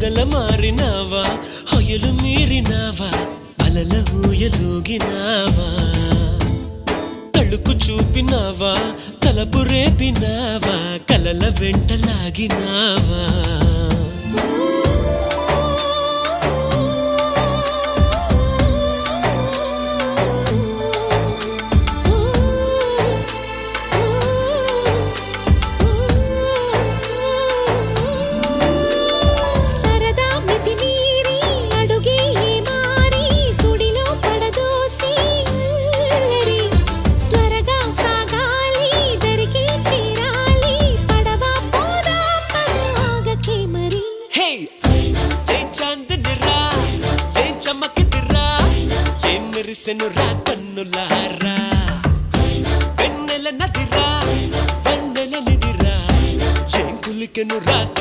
మొగల మారినావా హొయలు మీరినావా అలల ఊయలూగినావా తళుకు చూపినావా తలపు రేపినావా కలల వెంటలాగినావా మెరిసెనురా కన్నులారా వెన్నెల నదిరా వెన్నెల నిదిరా ఏం కులికెనురా